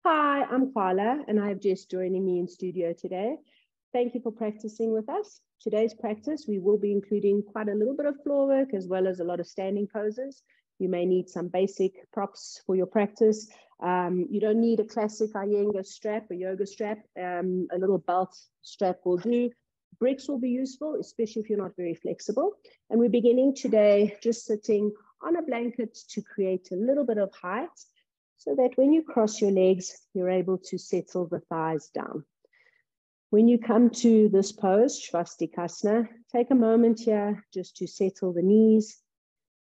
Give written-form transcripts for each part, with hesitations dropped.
Hi, I'm Carla, and I have Jess joining me in studio today. Thank you for practicing with us. Today's practice, we will be including quite a little bit of floor work as well as a lot of standing poses. You may need some basic props for your practice. You don't need a classic Iyengar strap or yoga strap. A little belt strap will do. Bricks will be useful, especially if you're not very flexible. And we're beginning today just sitting on a blanket to create a little bit of height, so that when you cross your legs, you're able to settle the thighs down. When you come to this pose, Vrksasana, take a moment here just to settle the knees.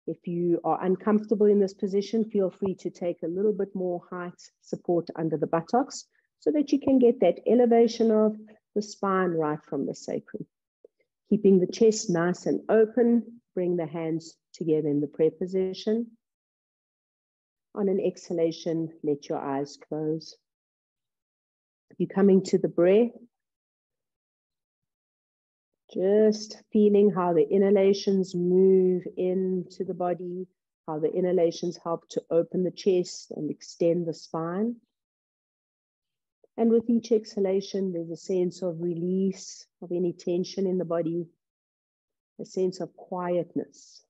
If you are uncomfortable in this position, feel free to take a little bit more height support under the buttocks so that you can get that elevation of the spine right from the sacrum. Keeping the chest nice and open, bring the hands together in the prayer position. On an exhalation, let your eyes close. You're coming to the breath. Just feeling how the inhalations move into the body, how the inhalations help to open the chest and extend the spine. And with each exhalation, there's a sense of release of any tension in the body, a sense of quietness.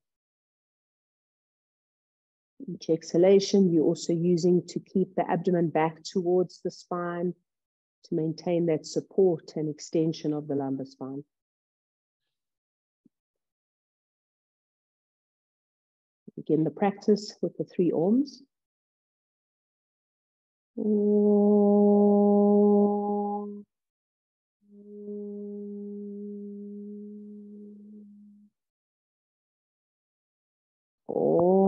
Each exhalation, you're also using to keep the abdomen back towards the spine to maintain that support and extension of the lumbar spine. Begin the practice with the 3 Oms. Om. Om.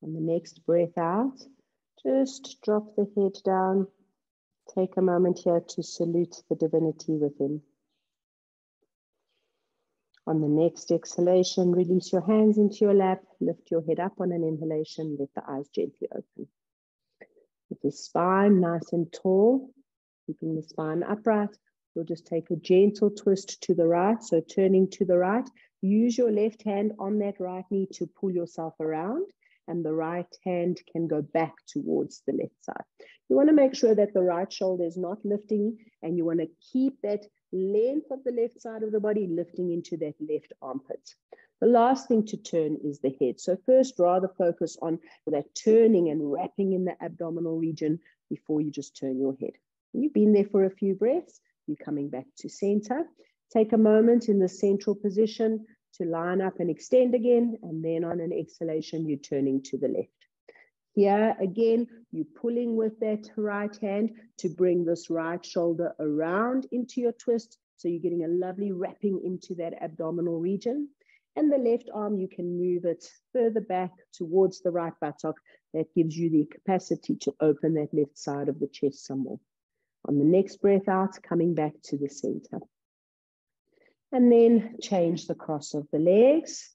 On the next breath out, just drop the head down. Take a moment here to salute the divinity within. On the next exhalation, release your hands into your lap, lift your head up on an inhalation, let the eyes gently open. With the spine nice and tall, keeping the spine upright, you'll just take a gentle twist to the right, so turning to the right. Use your left hand on that right knee to pull yourself around, and the right hand can go back towards the left side. You want to make sure that the right shoulder is not lifting, and you want to keep that length of the left side of the body lifting into that left armpit. The last thing to turn is the head. So first, rather focus on that turning and wrapping in the abdominal region before you just turn your head. You've been there for a few breaths. You're coming back to center. Take a moment in the central position to line up and extend again, and then on an exhalation, you're turning to the left. Here again, you're pulling with that right hand to bring this right shoulder around into your twist, so you're getting a lovely wrapping into that abdominal region. And the left arm, you can move it further back towards the right buttock. That gives you the capacity to open that left side of the chest some more. On the next breath out, coming back to the center. And then change the cross of the legs.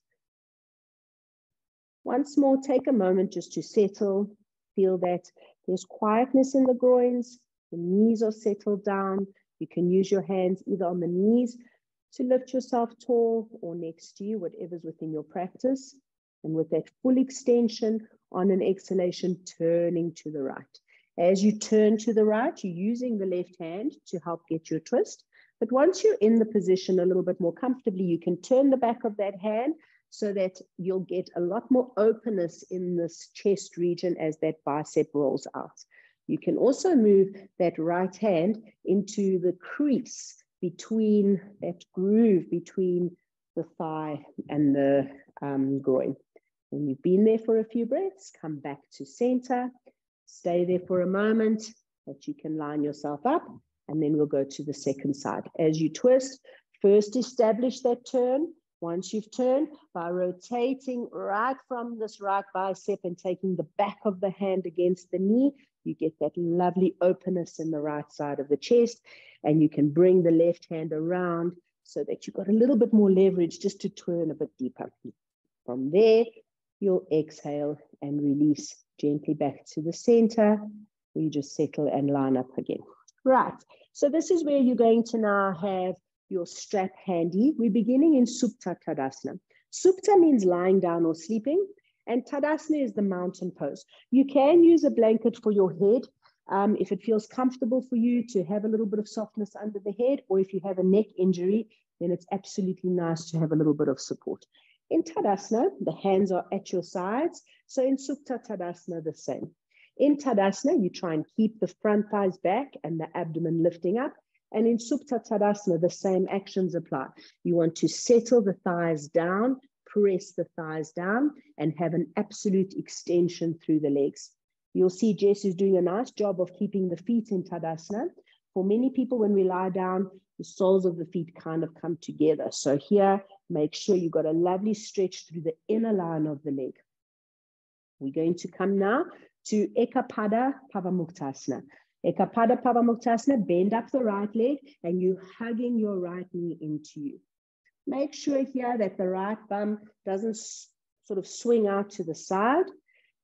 Once more, take a moment just to settle. Feel that there's quietness in the groins. The knees are settled down. You can use your hands either on the knees to lift yourself tall or next to you, whatever's within your practice. And with that full extension on an exhalation, turning to the right. As you turn to the right, you're using the left hand to help get your twist. But once you're in the position a little bit more comfortably, you can turn the back of that hand so that you'll get a lot more openness in this chest region as that bicep rolls out. You can also move that right hand into the crease between that groove between the thigh and the groin. When you've been there for a few breaths, come back to center. Stay there for a moment that you can line yourself up. And then we'll go to the second side. As you twist, first establish that turn. Once you've turned, by rotating right from this right bicep and taking the back of the hand against the knee, you get that lovely openness in the right side of the chest. And you can bring the left hand around so that you've got a little bit more leverage just to turn a bit deeper. From there, you'll exhale and release gently back to the center, where you just settle and line up again. Right, so this is where you're going to now have your strap handy. We're beginning in Supta Tadasana. Supta means lying down or sleeping, and Tadasana is the mountain pose. You can use a blanket for your head if it feels comfortable for you to have a little bit of softness under the head, or if you have a neck injury, then it's absolutely nice to have a little bit of support. In Tadasana, the hands are at your sides. So in Supta Tadasana, the same. In Tadasana, you try and keep the front thighs back and the abdomen lifting up. And in Supta Tadasana, the same actions apply. You want to settle the thighs down, press the thighs down, and have an absolute extension through the legs. You'll see Jess is doing a nice job of keeping the feet in Tadasana. For many people, when we lie down, the soles of the feet kind of come together. So here, make sure you've got a lovely stretch through the inner line of the leg. We're going to come now to Eka Pada Pawanmuktasana. Eka Pada Pawanmuktasana, bend up the right leg and you're hugging your right knee into you. Make sure here that the right bum doesn't sort of swing out to the side.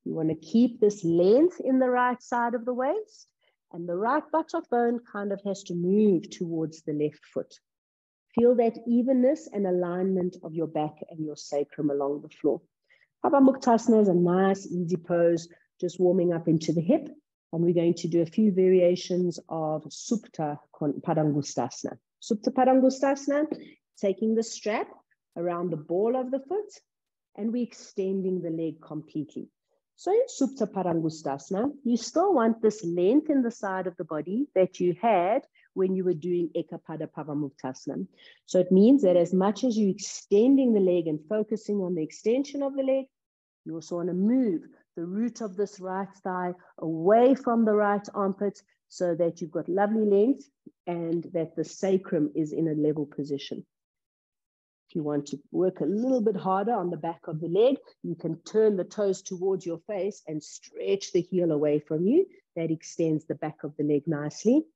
You want to keep this length in the right side of the waist, and the right buttock bone kind of has to move towards the left foot. Feel that evenness and alignment of your back and your sacrum along the floor. Pawanmuktasana is a nice, easy pose, just warming up into the hip. And we're going to do a few variations of Supta Padangusthasana. Supta Padangusthasana, taking the strap around the ball of the foot, and we're extending the leg completely. So in Supta Padangusthasana, you still want this length in the side of the body that you had when you were doing Eka Pada Pawanmuktasana. So it means that as much as you're extending the leg and focusing on the extension of the leg, you also want to move the root of this right thigh away from the right armpit so that you've got lovely length and that the sacrum is in a level position. If you want to work a little bit harder on the back of the leg, you can turn the toes towards your face and stretch the heel away from you. That extends the back of the leg nicely.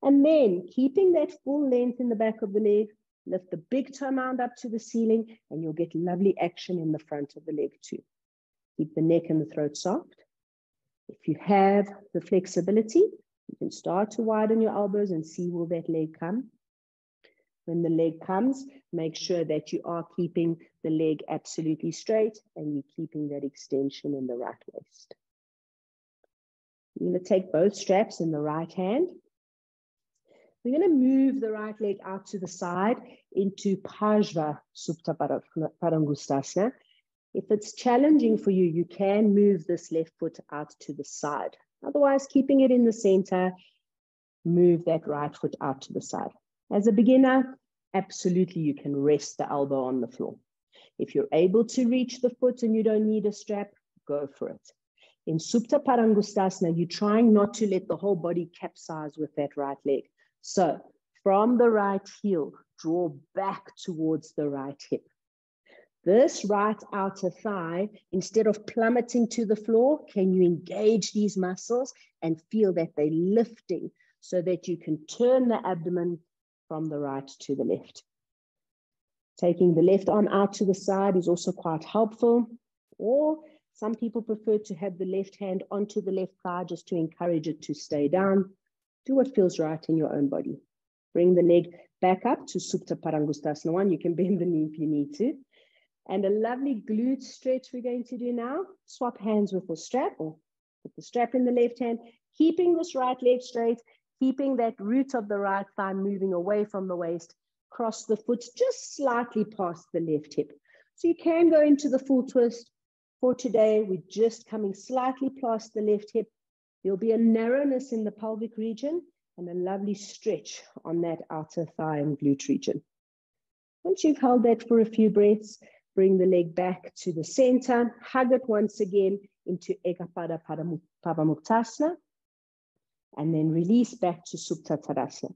And then keeping that full length in the back of the leg, lift the big toe mound up to the ceiling and you'll get lovely action in the front of the leg too. Keep the neck and the throat soft. If you have the flexibility, you can start to widen your elbows and see will that leg come. When the leg comes, make sure that you are keeping the leg absolutely straight and you're keeping that extension in the right waist. You're going to take both straps in the right hand. We're going to move the right leg out to the side into Parsva Supta Padangusthasana. If it's challenging for you, you can move this left foot out to the side. Otherwise, keeping it in the center, move that right foot out to the side. As a beginner, absolutely you can rest the elbow on the floor. If you're able to reach the foot and you don't need a strap, go for it. In Supta Padangusthasana, you're trying not to let the whole body capsize with that right leg. So from the right heel, draw back towards the right hip. This right outer thigh, instead of plummeting to the floor, can you engage these muscles and feel that they're lifting so that you can turn the abdomen from the right to the left. Taking the left arm out to the side is also quite helpful, or some people prefer to have the left hand onto the left thigh just to encourage it to stay down. Do what feels right in your own body. Bring the leg back up to Supta Padangusthasana 1. You can bend the knee if you need to. And a lovely glute stretch we're going to do now. Swap hands with the strap, or put the strap in the left hand, keeping this right leg straight, keeping that root of the right thigh moving away from the waist. Cross the foot just slightly past the left hip. So you can go into the full twist. For today, we're just coming slightly past the left hip. There'll be a narrowness in the pelvic region and a lovely stretch on that outer thigh and glute region. Once you've held that for a few breaths, bring the leg back to the center, hug it once again into Eka Pada Pawanmuktasana, and then release back to Supta Tadasana.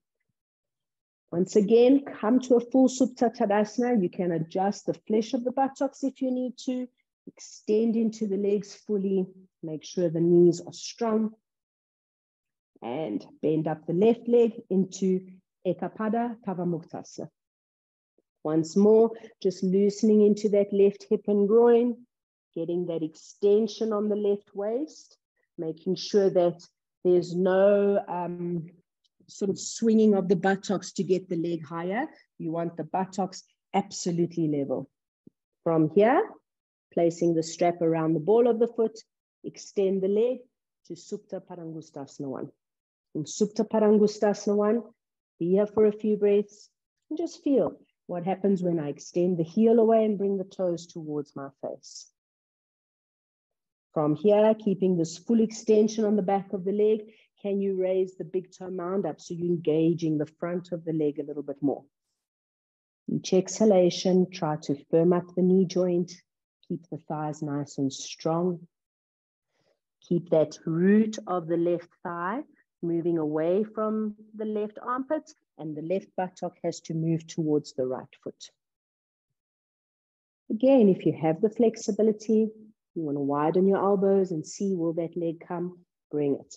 Once again, come to a full Supta Tadasana. You can adjust the flesh of the buttocks if you need to. Extend into the legs fully. Make sure the knees are strong. And bend up the left leg into Eka Pada Pawanmuktasana. Once more, just loosening into that left hip and groin, getting that extension on the left waist, making sure that there's no sort of swinging of the buttocks to get the leg higher. You want the buttocks absolutely level. From here, placing the strap around the ball of the foot, extend the leg to Supta Padangusthasana 1. In Supta Padangusthasana 1, be here for a few breaths and just feel what happens when I extend the heel away and bring the toes towards my face. From here, keeping this full extension on the back of the leg, can you raise the big toe mound up so you're engaging the front of the leg a little bit more? Each exhalation, try to firm up the knee joint, keep the thighs nice and strong. Keep that root of the left thigh moving away from the left armpit, and the left buttock has to move towards the right foot. Again, if you have the flexibility, you want to widen your elbows and see, will that leg come? Bring it.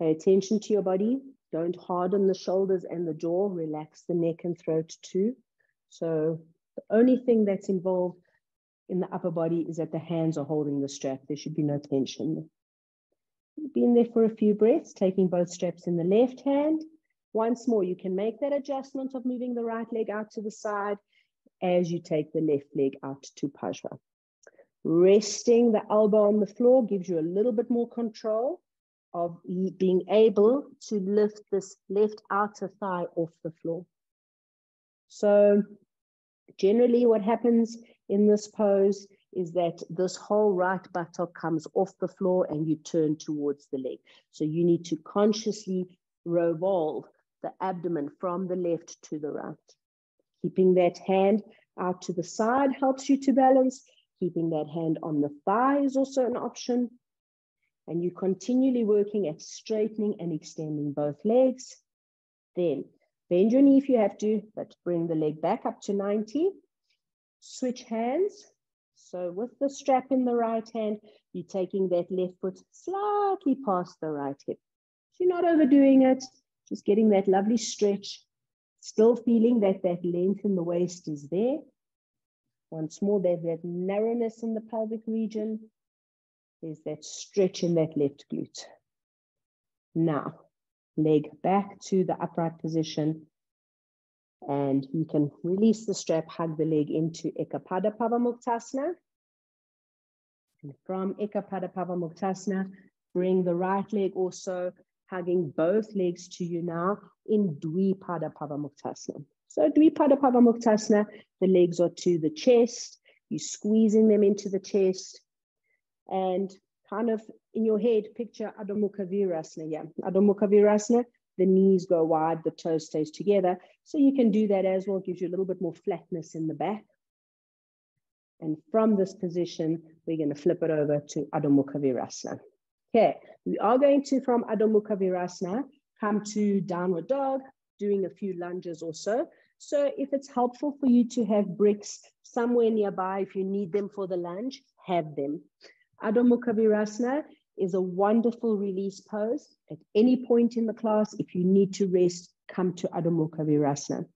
Pay attention to your body. Don't harden the shoulders and the jaw. Relax the neck and throat too. So the only thing that's involved in the upper body is that the hands are holding the strap. There should be no tension. Be in there for a few breaths, taking both straps in the left hand. Once more, you can make that adjustment of moving the right leg out to the side as you take the left leg out to Parsva. Resting the elbow on the floor gives you a little bit more control of being able to lift this left outer thigh off the floor. So generally what happens in this pose is that this whole right buttock comes off the floor and you turn towards the leg. So you need to consciously revolve the abdomen from the left to the right. Keeping that hand out to the side helps you to balance. Keeping that hand on the thigh is also an option. And you're continually working at straightening and extending both legs. Then bend your knee if you have to, but bring the leg back up to 90. Switch hands. So with the strap in the right hand, you're taking that left foot slightly past the right hip. So you're not overdoing it, just getting that lovely stretch, still feeling that that length in the waist is there. Once more, there's that narrowness in the pelvic region. There's that stretch in that left glute. Now, leg back to the upright position. And you can release the strap, hug the leg into Eka Pada Pawanmuktasana. And from Eka Pada Pawanmuktasana, bring the right leg also, hugging both legs to you now in Dvi Pada Pawanmuktasana. So Dvi Pada Pawanmuktasana, the legs are to the chest. You're squeezing them into the chest. And kind of in your head, picture Adho Mukha Svanasana. Yeah, Adho Mukha Svanasana. The knees go wide, the toes stays together. So you can do that as well. It gives you a little bit more flatness in the back. And from this position, we're going to flip it over to Adho Mukha Svanasana. Okay, we are going to, from Adho Mukha Svanasana, come to downward dog, doing a few lunges or so. So if it's helpful for you to have bricks somewhere nearby, if you need them for the lunge, have them. Adho Mukha Svanasana is a wonderful release pose. At any point in the class, if you need to rest, come to Adho Mukha Svanasana.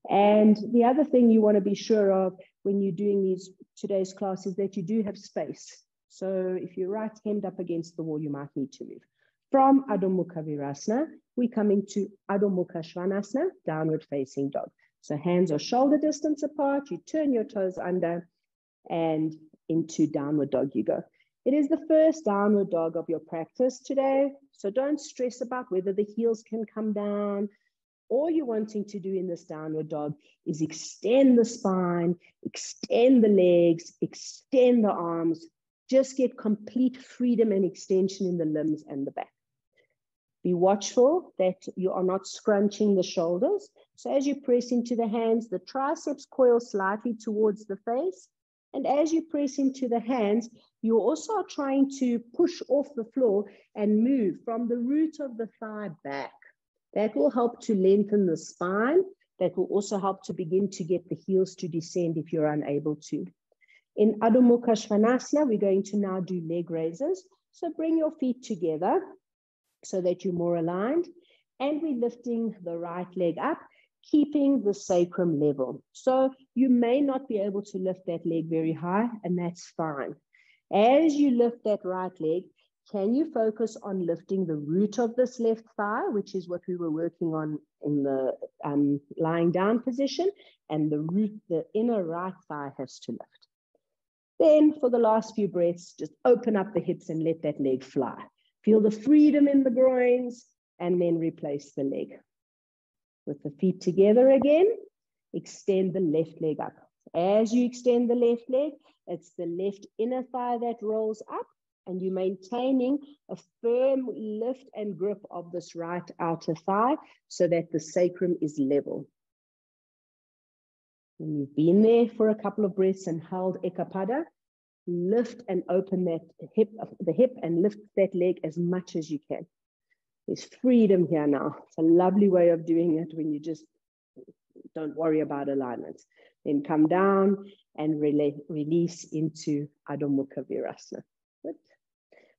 And the other thing you want to be sure of when you're doing today's class is that you do have space. So if you're right hemmed up against the wall, you might need to move. From Adho Mukha Svanasana, we're coming to Adho Mukha Svanasana, downward facing dog. So hands are shoulder distance apart, you turn your toes under and into downward dog you go. It is the first downward dog of your practice today, so don't stress about whether the heels can come down. All you're wanting to do in this downward dog is extend the spine, extend the legs, extend the arms, just get complete freedom and extension in the limbs and the back. Be watchful that you are not scrunching the shoulders. So as you press into the hands, the triceps coil slightly towards the face. And as you press into the hands, you also are trying to push off the floor and move from the root of the thigh back. That will help to lengthen the spine. That will also help to begin to get the heels to descend if you're unable to. In Adho Mukha Svanasana, we're going to now do leg raises. So bring your feet together so that you're more aligned. And we're lifting the right leg up, keeping the sacrum level. So you may not be able to lift that leg very high, and that's fine. As you lift that right leg, can you focus on lifting the root of this left thigh, which is what we were working on in the lying down position, and the root, the inner right thigh has to lift. Then for the last few breaths, just open up the hips and let that leg fly. Feel the freedom in the groins, and then replace the leg. With the feet together again, extend the left leg up. As you extend the left leg, it's the left inner thigh that rolls up, and you're maintaining a firm lift and grip of this right outer thigh so that the sacrum is level. When you've been there for a couple of breaths and held Eka Pada, lift and open that hip, the hip, and lift that leg as much as you can. There's freedom here now. It's a lovely way of doing it when you just don't worry about alignment. Then come down and release into Adho Mukha Svanasana.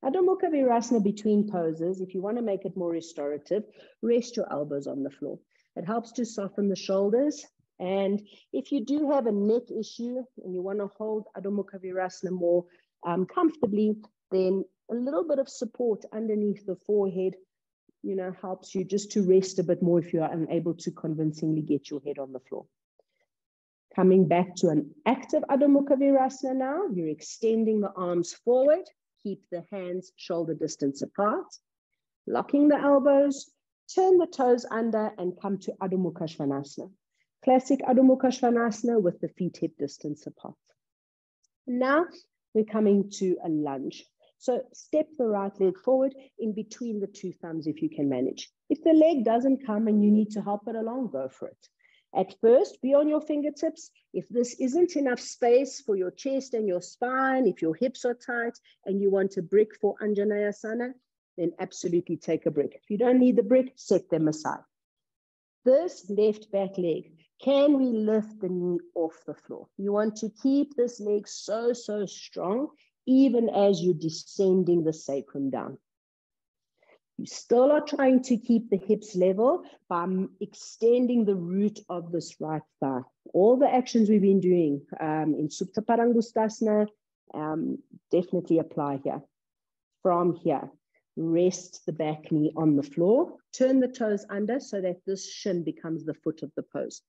Adho Mukha Svanasana between poses. If you want to make it more restorative, rest your elbows on the floor. It helps to soften the shoulders. And if you do have a neck issue and you want to hold Adho Mukha Svanasana more comfortably, then a little bit of support underneath the forehead, helps you just to rest a bit more if you are unable to convincingly get your head on the floor. Coming back to an active Adho Mukha Svanasana now, you're extending the arms forward, keep the hands shoulder distance apart, locking the elbows, turn the toes under and come to Adho Mukha Svanasana. Classic Adho Mukha Svanasana with the feet hip distance apart. Now we're coming to a lunge. So step the right leg forward in between the two thumbs if you can manage. If the leg doesn't come and you need to help it along, go for it. At first, be on your fingertips. If this isn't enough space for your chest and your spine, if your hips are tight and you want a brick for Anjaneyasana, then absolutely take a brick. If you don't need the brick, set them aside. This left back leg, can we lift the knee off the floor? You want to keep this leg so strong, even as you're descending the sacrum down. You still are trying to keep the hips level by extending the root of this right thigh. All the actions we've been doing in Supta Padangusthasana definitely apply here. From here, rest the back knee on the floor, turn the toes under so that this shin becomes the foot of the pose.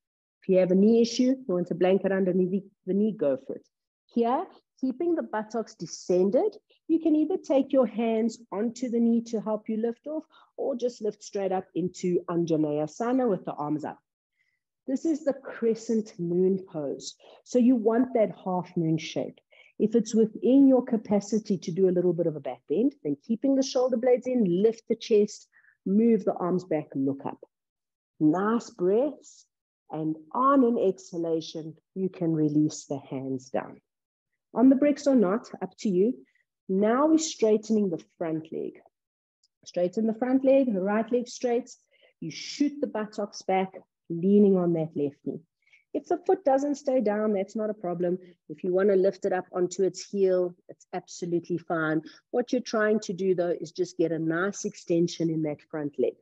If you have a knee issue, you want a blanket underneath the knee, go for it. Here, keeping the buttocks descended, you can either take your hands onto the knee to help you lift off, or just lift straight up into Anjaneyasana with the arms up. This is the crescent moon pose. So you want that half moon shape. If it's within your capacity to do a little bit of a back bend, then keeping the shoulder blades in, lift the chest, move the arms back, look up. Nice breaths. And on an exhalation, you can release the hands down. On the bricks or not, up to you. Now we're straightening the front leg. Straighten the front leg, the right leg straight. You shoot the buttocks back, leaning on that left knee. If the foot doesn't stay down, that's not a problem. If you want to lift it up onto its heel, it's absolutely fine. What you're trying to do, though, is just get a nice extension in that front leg.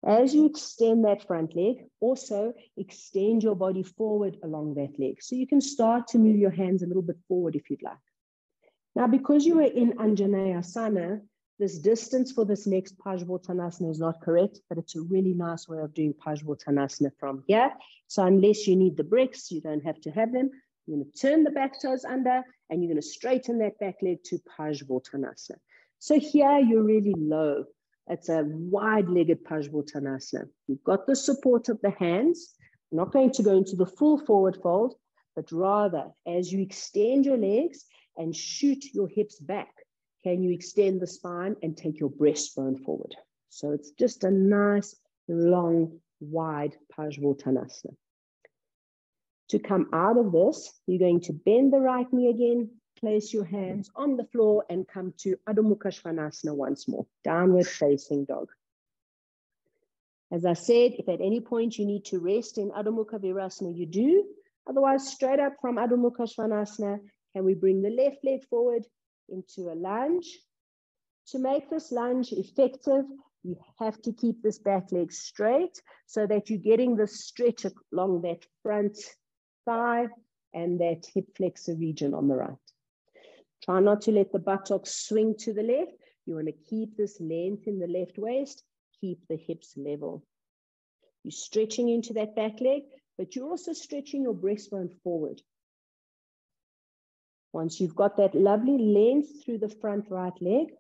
As you extend that front leg, also extend your body forward along that leg. So you can start to move your hands a little bit forward if you'd like. Now, because you are in Anjaneyasana, this distance for this next Parsvottanasana is not correct, but it's a really nice way of doing Parsvottanasana from here. So unless you need the bricks, you don't have to have them. You're going to turn the back toes under, and you're going to straighten that back leg to Parsvottanasana. So here you're really low. It's a wide-legged Parsvottanasana. You've got the support of the hands. You're not going to go into the full forward fold, but rather as you extend your legs and shoot your hips back, can you extend the spine and take your breastbone forward? So it's just a nice, long, wide Parsvottanasana. To come out of this, you're going to bend the right knee again, place your hands on the floor and come to Adho Mukha Svanasana once more, downward facing dog. As I said, if at any point you need to rest in Adho Mukha Svanasana, you do. Otherwise, straight up from Adho Mukha Svanasana, can we bring the left leg forward into a lunge? To make this lunge effective, You have to keep this back leg straight so that you're getting the stretch along that front thigh and that hip flexor region on the right. Try not to let the buttocks swing to the left. You want to keep this length in the left waist, keep the hips level. You're stretching into that back leg, but you're also stretching your breastbone forward. Once you've got that lovely length through the front right leg,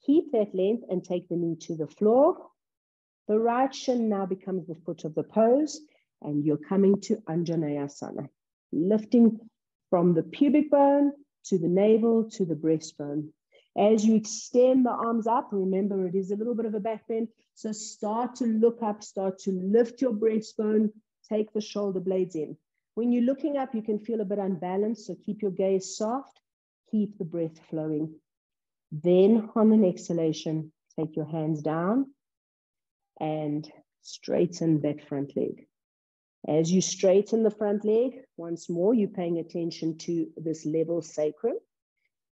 keep that length and take the knee to the floor. The right shin now becomes the foot of the pose, and you're coming to Anjaneyasana, lifting from the pubic bone to the navel to the breastbone. As you extend the arms up, remember it is a little bit of a back bend, so start to look up, start to lift your breastbone, take the shoulder blades in. When you're looking up, you can feel a bit unbalanced, so keep your gaze soft, keep the breath flowing. Then on an exhalation, take your hands down and straighten that front leg. As you straighten the front leg, once more, you're paying attention to this level sacrum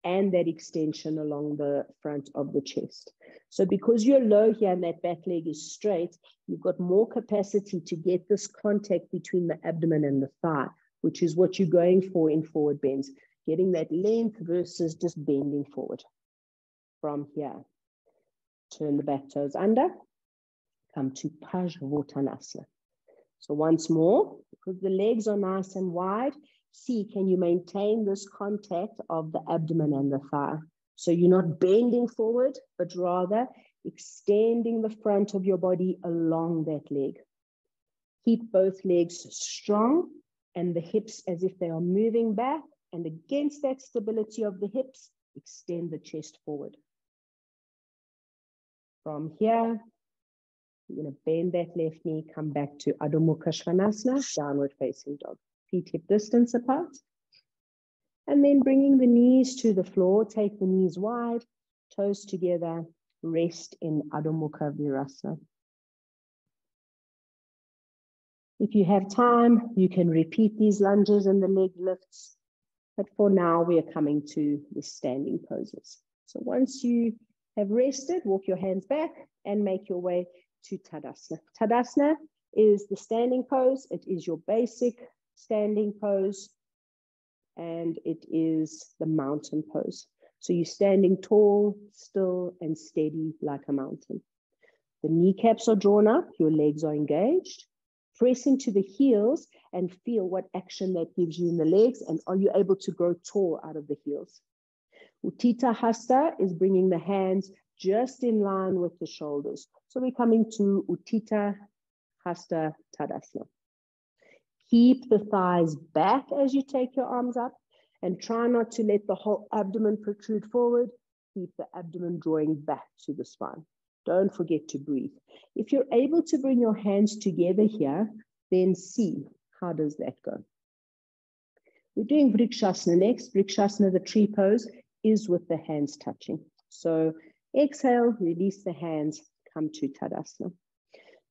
and that extension along the front of the chest. So because you're low here and that back leg is straight, you've got more capacity to get this contact between the abdomen and the thigh, which is what you're going for in forward bends, getting that length versus just bending forward. From here, turn the back toes under, come to Parsvottanasana. So once more, because the legs are nice and wide, see, can you maintain this contact of the abdomen and the thigh? So you're not bending forward, but rather extending the front of your body along that leg. Keep both legs strong and the hips as if they are moving back, and against that stability of the hips, extend the chest forward. From here, you're going to bend that left knee, come back to Adho Mukha Svanasana, downward facing dog. Feet hip distance apart. And then bringing the knees to the floor, take the knees wide, toes together, rest in Adho Mukha Virasana. If you have time, you can repeat these lunges and the leg lifts. But for now, we are coming to the standing poses. So once you have rested, walk your hands back and make your way to Tadasana. Tadasana is the standing pose. It is your basic standing pose, and it is the mountain pose. So you're standing tall, still, and steady like a mountain. The kneecaps are drawn up, your legs are engaged. Press into the heels and feel what action that gives you in the legs, and are you able to grow tall out of the heels? Uttitha Hasta is bringing the hands just in line with the shoulders. So we're coming to Uttitha Hasta Tadasana. Keep the thighs back as you take your arms up, and try not to let the whole abdomen protrude forward. Keep the abdomen drawing back to the spine. Don't forget to breathe. If you're able to bring your hands together here, then see how does that go. We're doing Vrksasana next. Vrksasana, the tree pose, is with the hands touching. So exhale, release the hands, come to Tadasana.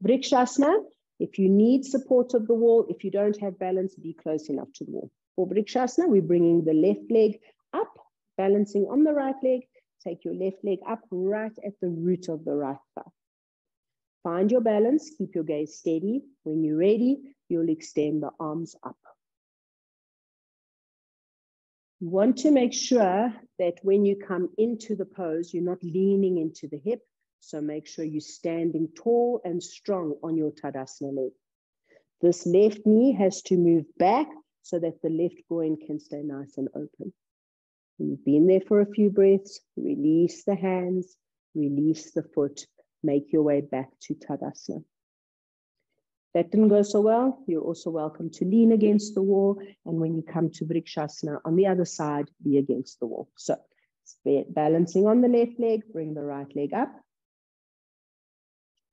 Vrksasana, if you need support of the wall, if you don't have balance, be close enough to the wall. For Vrksasana, we're bringing the left leg up, balancing on the right leg. Take your left leg up right at the root of the right thigh. Find your balance, keep your gaze steady. When you're ready, you'll extend the arms up. You want to make sure that when you come into the pose, you're not leaning into the hip. So make sure you're standing tall and strong on your Tadasana leg. This left knee has to move back so that the left groin can stay nice and open. You've been there for a few breaths. Release the hands, release the foot. Make your way back to Tadasana. That didn't go so well, you're also welcome to lean against the wall. And when you come to Vrksasana, on the other side, be against the wall. So balancing on the left leg, bring the right leg up.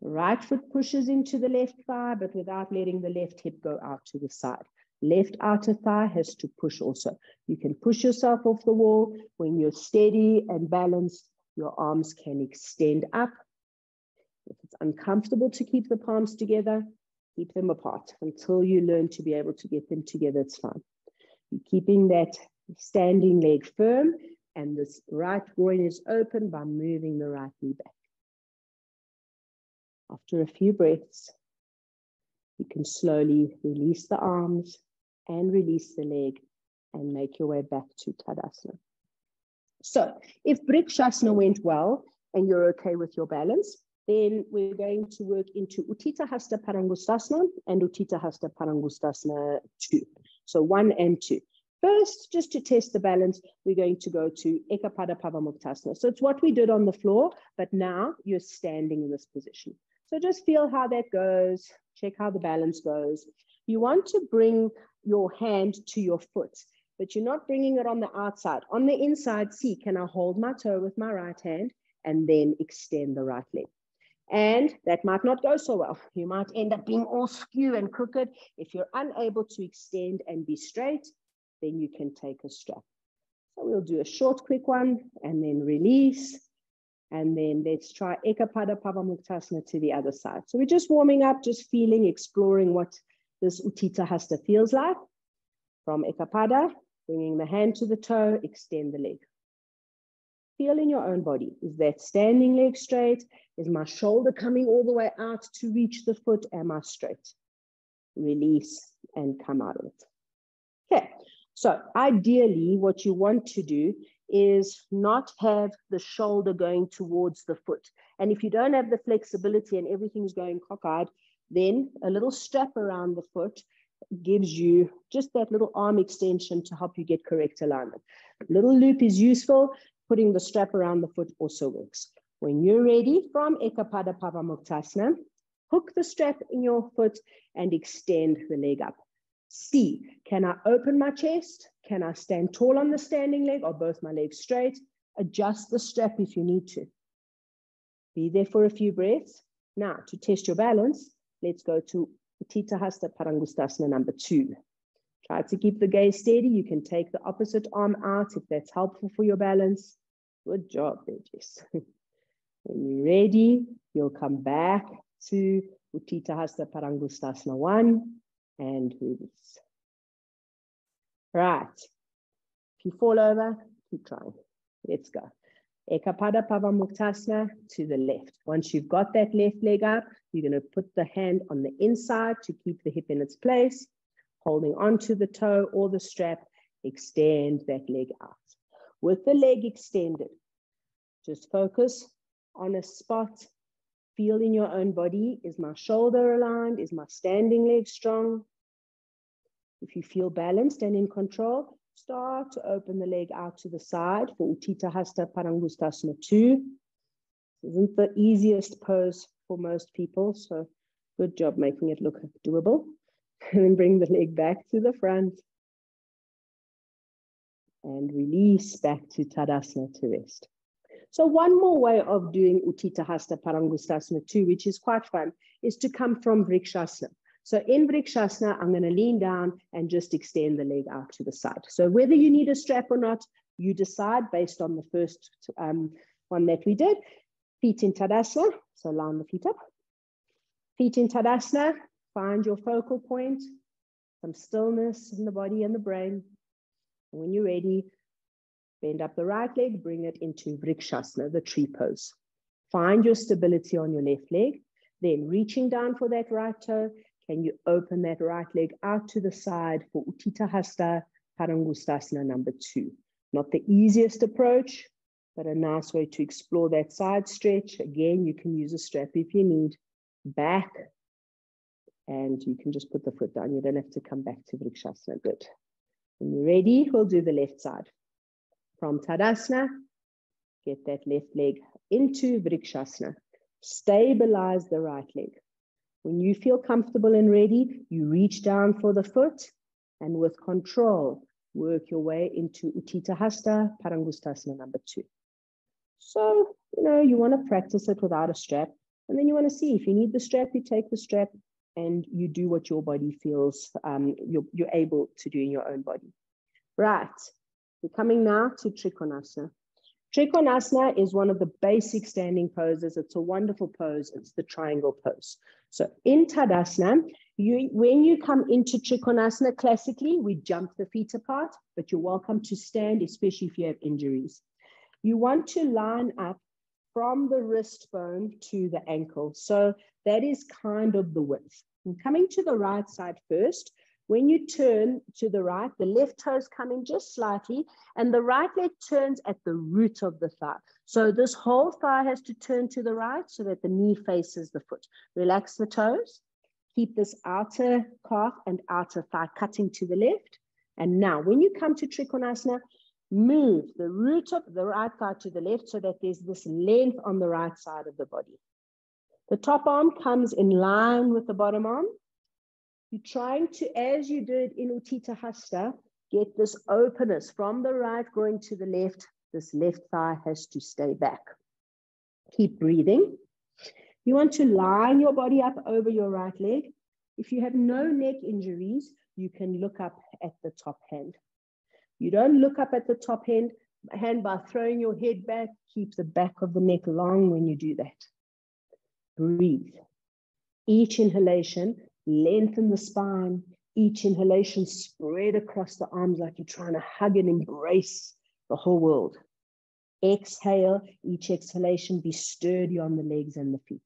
Right foot pushes into the left thigh, but without letting the left hip go out to the side. Left outer thigh has to push also. You can push yourself off the wall. When you're steady and balanced, your arms can extend up. If it's uncomfortable to keep the palms together, keep them apart until you learn to be able to get them together. It's fine. You're keeping that standing leg firm, and this right groin is open by moving the right knee back. After a few breaths, you can slowly release the arms and release the leg and make your way back to Tadasana. So if Vrksasana went well and you're okay with your balance, then we're going to work into Uttitha Hasta Padangusthasana and Uttitha Hasta Padangusthasana 2. So 1 and 2. First, just to test the balance, we're going to go to Eka Pada Pawanmuktasana. So it's what we did on the floor, but now you're standing in this position. So just feel how that goes. Check how the balance goes. You want to bring your hand to your foot, but you're not bringing it on the outside. On the inside, see, can I hold my toe with my right hand and then extend the right leg? And that might not go so well. You might end up being all skew and crooked. If you're unable to extend and be straight, then you can take a strap. So we'll do a short, quick one and then release. And then let's try Eka Pada Pawanmuktasana to the other side. So we're just warming up, just feeling, exploring what this Uttitha Hasta feels like. From Eka Pada, bringing the hand to the toe, extend the leg. Feel in your own body. Is that standing leg straight? Is my shoulder coming all the way out to reach the foot? Am I straight? Release and come out of it. Okay, so ideally what you want to do is not have the shoulder going towards the foot. And if you don't have the flexibility and everything's going cockeyed, then a little strap around the foot gives you just that little arm extension to help you get correct alignment. Little loop is useful. Putting the strap around the foot also works. When you're ready, from Eka Pada Pawanmuktasana, hook the strap in your foot and extend the leg up. See, can I open my chest? Can I stand tall on the standing leg? Are both my legs straight? Adjust the strap if you need to. Be there for a few breaths. Now, to test your balance, let's go to Uttitha Hasta Padangusthasana number 2. Try to keep the gaze steady. You can take the opposite arm out if that's helpful for your balance. Good job there, Jess. When you're ready, you'll come back to Uttitha Hasta Padangusthasana 1 and release. Right. If you fall over, keep trying. Let's go. Eka Pada Pawanmuktasana to the left. Once you've got that left leg up, you're going to put the hand on the inside to keep the hip in its place, holding onto the toe or the strap, extend that leg out. With the leg extended, just focus on a spot. Feel in your own body. Is my shoulder aligned? Is my standing leg strong? If you feel balanced and in control, start to open the leg out to the side for Uttitha Hasta Padangusthasana 2. This isn't the easiest pose for most people, so good job making it look doable. And then bring the leg back to the front. And release back to Tadasana to rest. So one more way of doing Uttitha Hasta Padangusthasana 2, which is quite fun, is to come from Vrksasana. So in Vrksasana, I'm going to lean down and just extend the leg out to the side. So whether you need a strap or not, you decide based on the first one that we did. Feet in Tadasana, so line the feet up. Feet in Tadasana, find your focal point, some stillness in the body and the brain. And when you're ready, bend up the right leg, bring it into Vrksasana, the tree pose. Find your stability on your left leg, then reaching down for that right toe. Can you open that right leg out to the side for Uttitha Hasta Padangusthasana number 2? Not the easiest approach, but a nice way to explore that side stretch. Again, you can use a strap if you need. Back, and you can just put the foot down. You don't have to come back to Vrksasana. Good. When you're ready, we'll do the left side. From Tadasana, get that left leg into Vrksasana. Stabilize the right leg. When you feel comfortable and ready, you reach down for the foot and with control, work your way into Uttitha Hasta Padangusthasana number 2. So, you want to practice it without a strap. And then you want to see if you need the strap, you take the strap and you do what your body feels you're able to do in your own body. Right. We're coming now to Trikonasana. Trikonasana is one of the basic standing poses. It's a wonderful pose. It's the triangle pose. So in Tadasana, when you come into Trikonasana, classically, we jump the feet apart, but you're welcome to stand, especially if you have injuries. You want to line up from the wrist bone to the ankle. So That is kind of the width. And coming to the right side first, when you turn to the right, the left toes come in just slightly, and the right leg turns at the root of the thigh. So this whole thigh has to turn to the right so that the knee faces the foot. Relax the toes. Keep this outer calf and outer thigh cutting to the left. And now, when you come to Trikonasana, move the root of the right thigh to the left so that there's this length on the right side of the body. The top arm comes in line with the bottom arm. You're trying to, as you do it in Uttitha Hasta, get this openness from the right going to the left. This left thigh has to stay back. Keep breathing. You want to line your body up over your right leg. If you have no neck injuries, you can look up at the top hand. You don't look up at the top hand by throwing your head back. Keep the back of the neck long when you do that. Breathe. Each inhalation, lengthen the spine. Each inhalation, spread across the arms like you're trying to hug and embrace the whole world. Exhale. Each exhalation, be sturdy on the legs and the feet.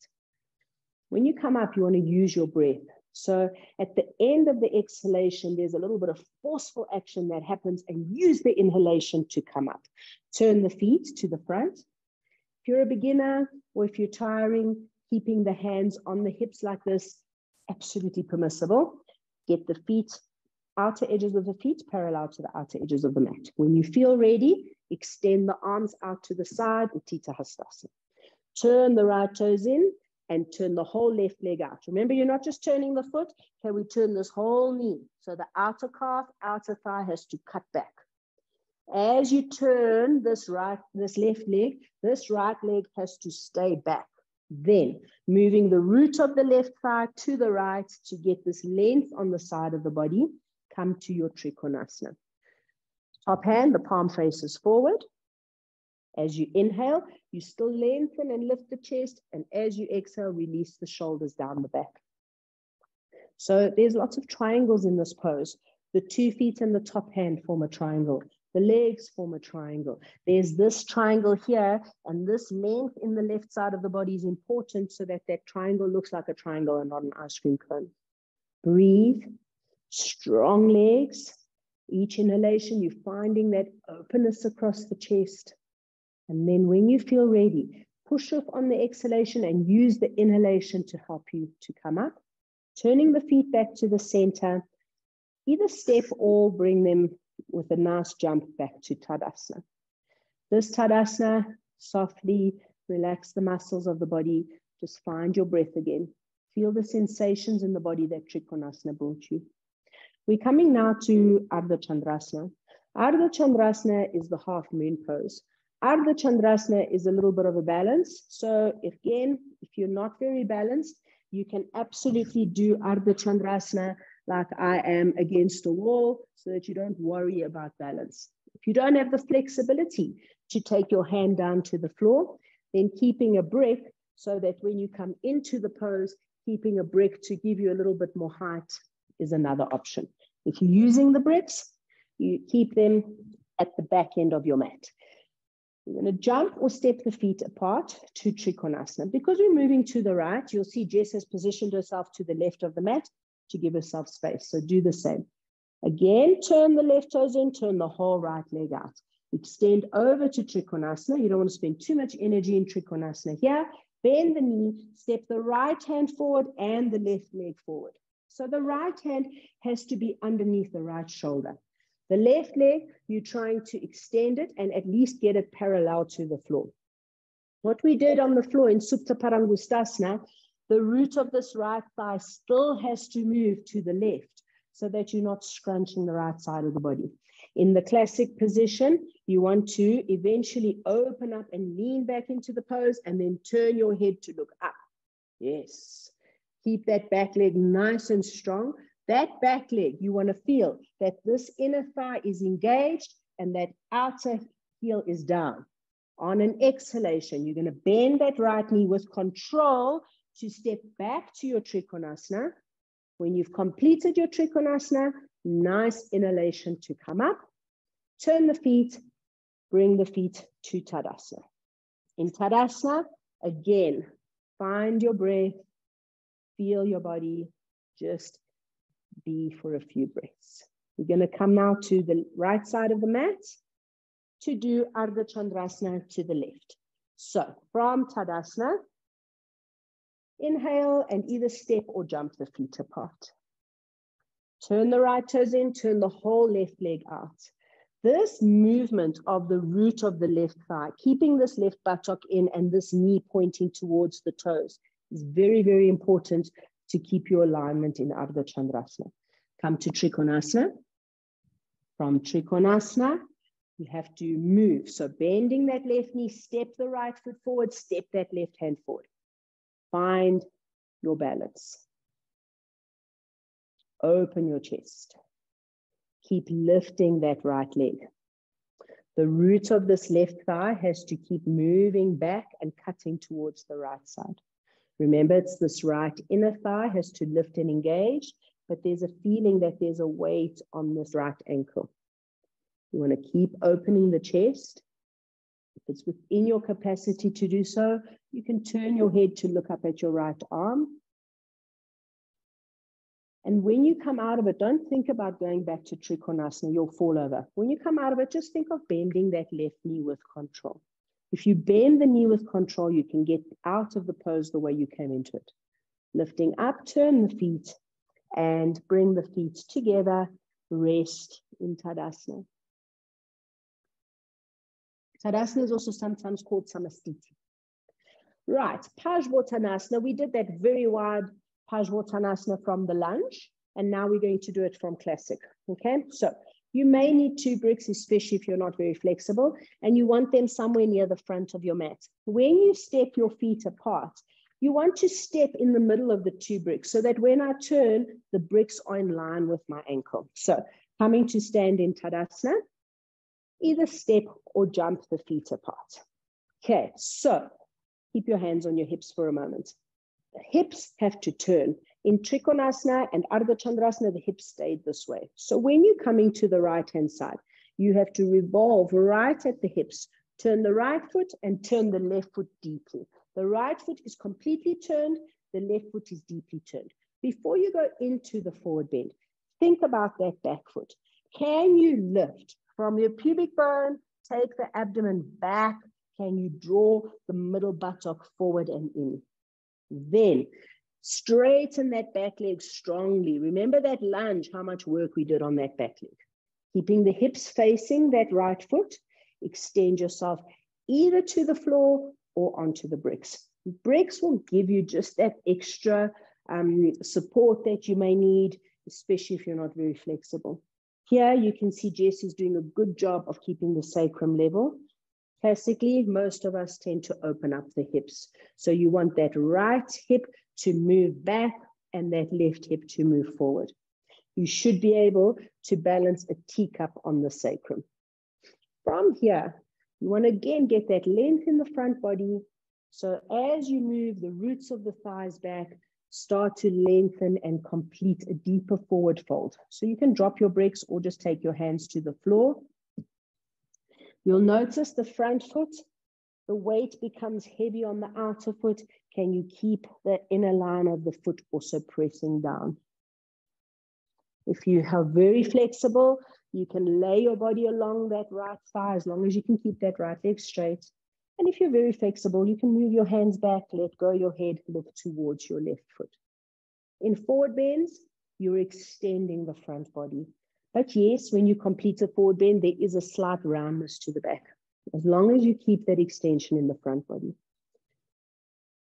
When you come up, you want to use your breath. So at the end of the exhalation, there's a little bit of forceful action that happens, and use the inhalation to come up. Turn the feet to the front. If you're a beginner or if you're tiring, keeping the hands on the hips like this, absolutely permissible. Get the feet, outer edges of the feet parallel to the outer edges of the mat. When you feel ready, extend the arms out to the side, Uttitha Hastasana. Turn the right toes in and turn the whole left leg out. Remember, you're not just turning the foot. Can we turn this whole knee? So the outer calf, outer thigh has to cut back. As you turn this left leg, this right leg has to stay back. Then moving the root of the left thigh to the right to get this length on the side of the body, come to your Trikonasana. Top hand, the palm faces forward. As you inhale, you still lengthen and lift the chest. And as you exhale, release the shoulders down the back. So there's lots of triangles in this pose. The 2 feet and the top hand form a triangle. The legs form a triangle. There's this triangle here, and this length in the left side of the body is important so that that triangle looks like a triangle and not an ice cream cone. Breathe. Strong legs. Each inhalation, you're finding that openness across the chest. And then when you feel ready, push off on the exhalation and use the inhalation to help you to come up. Turning the feet back to the center. Either step or bring them with a nice jump back to Tadasana. This Tadasana, softly relax the muscles of the body. Just find your breath again. Feel the sensations in the body that Trikonasana brought you. We're coming now to Ardha Chandrasana. Ardha Chandrasana is the half moon pose. Ardha Chandrasana is a little bit of a balance. So if you're not very balanced, you can absolutely do Ardha Chandrasana like I am against a wall so that you don't worry about balance. If you don't have the flexibility to take your hand down to the floor, then keeping a brick so that when you come into the pose, keeping a brick to give you a little bit more height is another option. If you're using the bricks, you keep them at the back end of your mat. You're going to jump or step the feet apart to Trikonasana. Because we're moving to the right, you'll see Jess has positioned herself to the left of the mat to give herself space. So do the same. Again, turn the left toes in, turn the whole right leg out. Extend over to Trikonasana. You don't want to spend too much energy in Trikonasana here. Bend the knee, step the right hand forward and the left leg forward. So the right hand has to be underneath the right shoulder. The left leg, you're trying to extend it and at least get it parallel to the floor. What we did on the floor in Supta Padangusthasana, the root of this right thigh still has to move to the left so that you're not scrunching the right side of the body. In the classic position, you want to eventually open up and lean back into the pose and then turn your head to look up. Yes. Keep that back leg nice and strong. That back leg, you want to feel that this inner thigh is engaged and that outer heel is down. On an exhalation, you're going to bend that right knee with control to step back to your Trikonasana. When you've completed your Trikonasana, nice inhalation to come up. Turn the feet, bring the feet to Tadasana. In Tadasana, again, find your breath. feel your body, just be for a few breaths. We're going to come now to the right side of the mat to do Ardha Chandrasana to the left. So from Tadasana, inhale and either step or jump the feet apart. Turn the right toes in, turn the whole left leg out. This movement of the root of the left thigh, keeping this left buttock in and this knee pointing towards the toes, is very, very important to keep your alignment in Ardha Chandrasana. Come to Trikonasana. From Trikonasana, you have to move. So bending that left knee, step the right foot forward, step that left hand forward. Find your balance. Open your chest. Keep lifting that right leg. The root of this left thigh has to keep moving back and cutting towards the right side. Remember, it's this right inner thigh has to lift and engage, but there's a feeling that there's a weight on this right ankle. You want to keep opening the chest. If it's within your capacity to do so, you can turn your head to look up at your right arm. And when you come out of it, don't think about going back to Trikonasana, you'll fall over. When you come out of it, just think of bending that left knee with control. If you bend the knee with control, you can get out of the pose the way you came into it. Lifting up, turn the feet, and bring the feet together, rest in Tadasana. Tadasana is also sometimes called Samastiti. Right, Parsvottanasana, we did that very wide Parsvottanasana from the lunge, and now we're going to do it from classic, okay? So you may need 2 bricks, especially if you're not very flexible, and you want them somewhere near the front of your mat. When you step your feet apart, you want to step in the middle of the 2 bricks so that when I turn, the bricks are in line with my ankle. So coming to stand in Tadasana, either step or jump the feet apart. Okay, so keep your hands on your hips for a moment. The hips have to turn. In Trikonasana and Ardha Chandrasana, the hips stayed this way. So when you're coming to the right-hand side, you have to revolve right at the hips, turn the right foot and turn the left foot deeply. The right foot is completely turned, the left foot is deeply turned. Before you go into the forward bend, think about that back foot. Can you lift from your pubic bone, take the abdomen back? Can you draw the middle buttock forward and in? Then straighten that back leg strongly. Remember that lunge, how much work we did on that back leg. Keeping the hips facing that right foot, extend yourself either to the floor or onto the bricks. Bricks will give you just that extra support that you may need, especially if you're not very flexible. Here you can see Jess is doing a good job of keeping the sacrum level. Classically, most of us tend to open up the hips. So you want that right hip to move back and that left hip to move forward. You should be able to balance a teacup on the sacrum. From here, you want to again get that length in the front body. So as you move the roots of the thighs back, start to lengthen and complete a deeper forward fold. So you can drop your bricks or just take your hands to the floor. You'll notice the front foot, the weight becomes heavy on the outer foot. Can you keep the inner line of the foot also pressing down? If you are very flexible, you can lay your body along that right thigh as long as you can keep that right leg straight. And if you're very flexible, you can move your hands back, let go your head, look towards your left foot. In forward bends, you're extending the front body. But yes, when you complete a forward bend, there is a slight roundness to the back, as long as you keep that extension in the front body.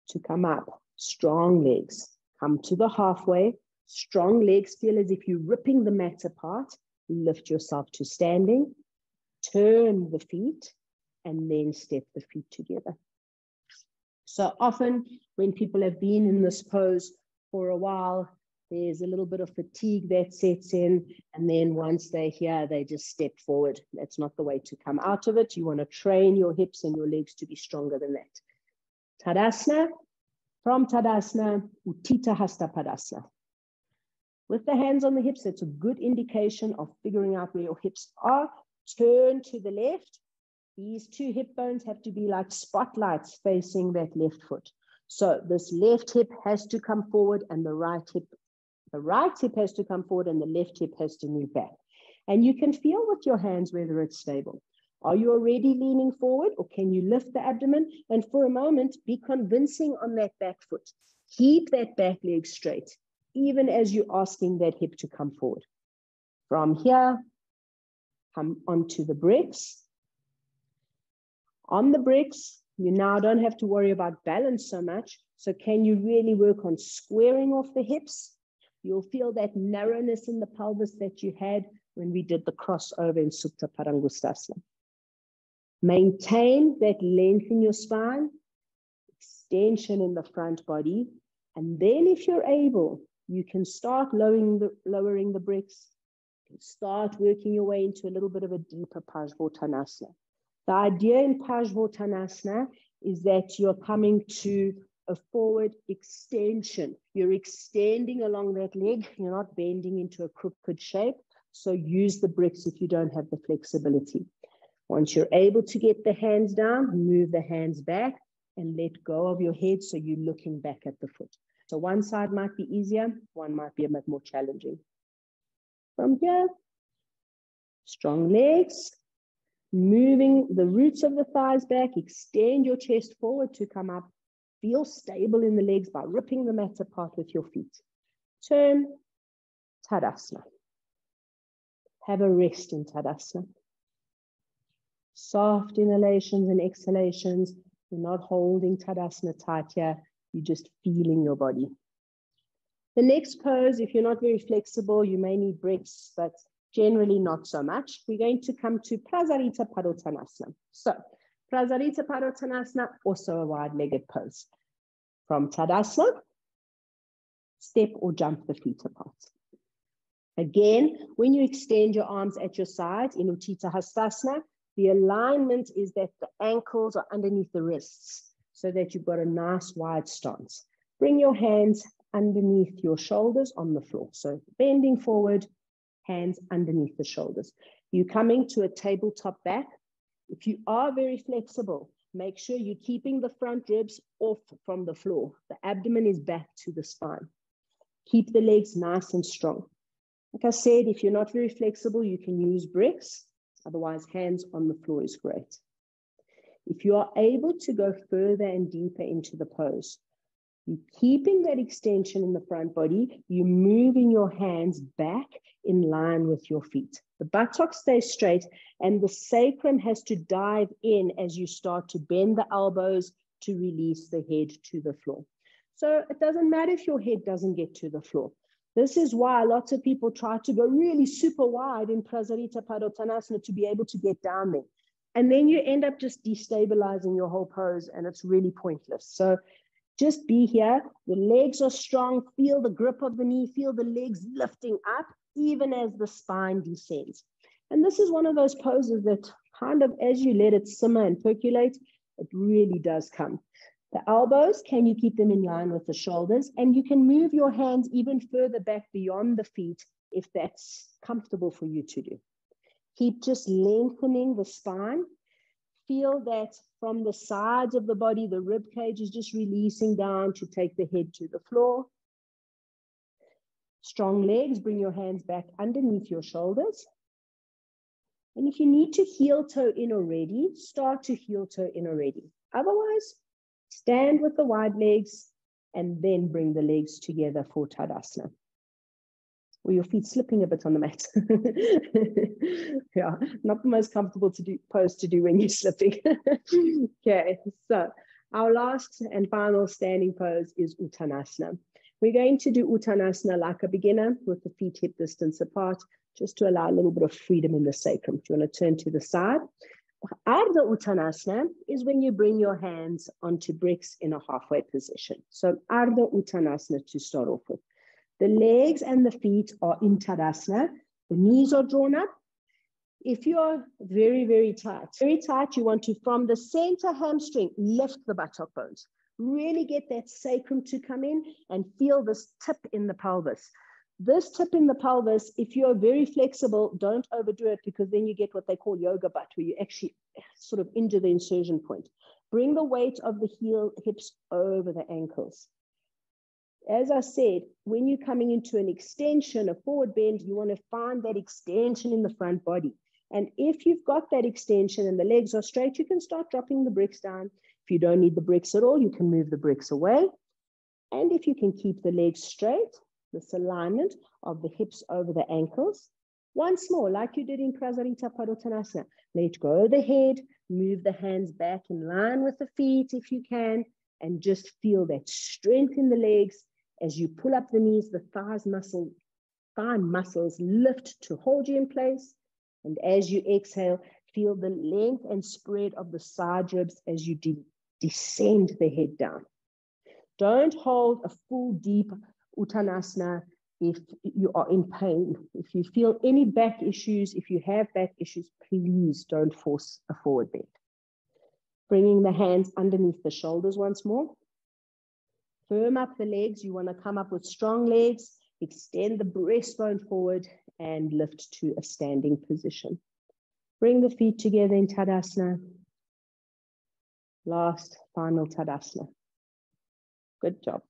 To come up, strong legs. Come to the halfway. Strong legs feel as if you're ripping the mat apart. Lift yourself to standing. Turn the feet, and then step the feet together. So often, when people have been in this pose for a while, there's a little bit of fatigue that sets in, and then once they're here, they just step forward. That's not the way to come out of it. You want to train your hips and your legs to be stronger than that. Tadasana, from Tadasana, Uttitha Hasta Padasana. With the hands on the hips, that's a good indication of figuring out where your hips are. Turn to the left. These 2 hip bones have to be like spotlights facing that left foot. So this left hip has to come forward and the right hip has to come forward and the left hip has to move back. And you can feel with your hands whether it's stable. Are you already leaning forward, or can you lift the abdomen? And for a moment, be convincing on that back foot. Keep that back leg straight, even as you're asking that hip to come forward. From here, come onto the bricks. On the bricks, you now don't have to worry about balance so much. So can you really work on squaring off the hips? You'll feel that narrowness in the pelvis that you had when we did the crossover in Supta Padangusthasana. Maintain that length in your spine, extension in the front body, and then if you're able, you can start lowering the bricks. You can start working your way into a little bit of a deeper Parsvottanasana. The idea in Parsvottanasana is that you're coming to a forward extension. You're extending along that leg. You're not bending into a crooked shape. So use the bricks if you don't have the flexibility. Once you're able to get the hands down, move the hands back and let go of your head so you're looking back at the foot. So one side might be easier, one might be a bit more challenging. From here, strong legs, moving the roots of the thighs back, extend your chest forward to come up. Feel stable in the legs by ripping the mat apart with your feet. Turn, Tadasana. Have a rest in Tadasana. Soft inhalations and exhalations. You're not holding Tadasana tight here. You're just feeling your body. The next pose, if you're not very flexible, you may need bricks, but generally not so much. We're going to come to Prasarita Padottanasana. So, Prasarita Padottanasana, also a wide-legged pose. From Tadasana, step or jump the feet apart. Again, when you extend your arms at your side in Uttitha Hastasana, the alignment is that the ankles are underneath the wrists so that you've got a nice wide stance. Bring your hands underneath your shoulders on the floor. So bending forward, hands underneath the shoulders. You're coming to a tabletop back. If you are very flexible, make sure you're keeping the front ribs off from the floor. The abdomen is back to the spine. Keep the legs nice and strong. Like I said, if you're not very flexible, you can use bricks. Otherwise, hands on the floor is great. If you are able to go further and deeper into the pose, you're keeping that extension in the front body, you're moving your hands back in line with your feet. The buttocks stay straight and the sacrum has to dive in as you start to bend the elbows to release the head to the floor. So it doesn't matter if your head doesn't get to the floor. This is why lots of people try to go really super wide in Prasarita Padottanasana to be able to get down there. And then you end up just destabilizing your whole pose and it's really pointless. So just be here. The legs are strong. Feel the grip of the knee. Feel the legs lifting up even as the spine descends. And this is one of those poses that kind of, as you let it simmer and percolate, it really does come. The elbows, can you keep them in line with the shoulders? And you can move your hands even further back beyond the feet if that's comfortable for you to do. Keep just lengthening the spine. Feel that from the sides of the body, the rib cage is just releasing down to take the head to the floor. Strong legs, bring your hands back underneath your shoulders. And if you need to heel toe in already, start to heel toe in already. Otherwise, stand with the wide legs and then bring the legs together for Tadasana. Or your feet slipping a bit on the mat. Yeah, not the most comfortable pose to do when you're slipping. Okay, so our last and final standing pose is Uttanasana. We're going to do Uttanasana like a beginner with the feet hip distance apart, just to allow a little bit of freedom in the sacrum. If you want to turn to the side. Ardha Uttanasana is when you bring your hands onto bricks in a halfway position. So Ardha Uttanasana to start off with. The legs and the feet are in Tadasana. The knees are drawn up. If you are very, very tight, you want to, from the center hamstring, lift the buttock bones. Really get that sacrum to come in and feel this tip in the pelvis. This tip in the pelvis, if you're very flexible, don't overdo it because then you get what they call yoga butt, where you actually sort of injure the insertion point. Bring the weight of the hips over the ankles. As I said, when you're coming into an extension, a forward bend, you want to find that extension in the front body. And if you've got that extension and the legs are straight, you can start dropping the bricks down. If you don't need the bricks at all, you can move the bricks away. And if you can keep the legs straight, this alignment of the hips over the ankles, once more, like you did in Prasarita Padottanasana, let go the head, move the hands back in line with the feet if you can, and just feel that strength in the legs. As you pull up the knees, the thigh muscles lift to hold you in place. And as you exhale, feel the length and spread of the side ribs as you descend the head down. Don't hold a full deep Uttanasana if you are in pain. If you feel any back issues, if you have back issues, please don't force a forward bend. Bringing the hands underneath the shoulders once more. Firm up the legs. You want to come up with strong legs. Extend the breastbone forward and lift to a standing position. Bring the feet together in Tadasana. Last, final Tadasana. Good job.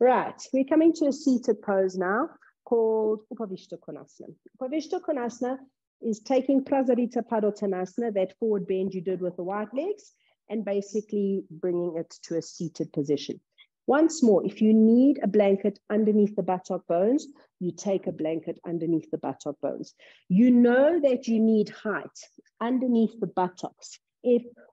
Right, we're coming to a seated pose now called Upavistha Konasana. Upavistha Konasana is taking Prasarita Padottanasana, that forward bend you did with the white legs, and basically bringing it to a seated position. Once more, if you need a blanket underneath the buttock bones, you take a blanket underneath the buttock bones. You know that you need height underneath the buttocks.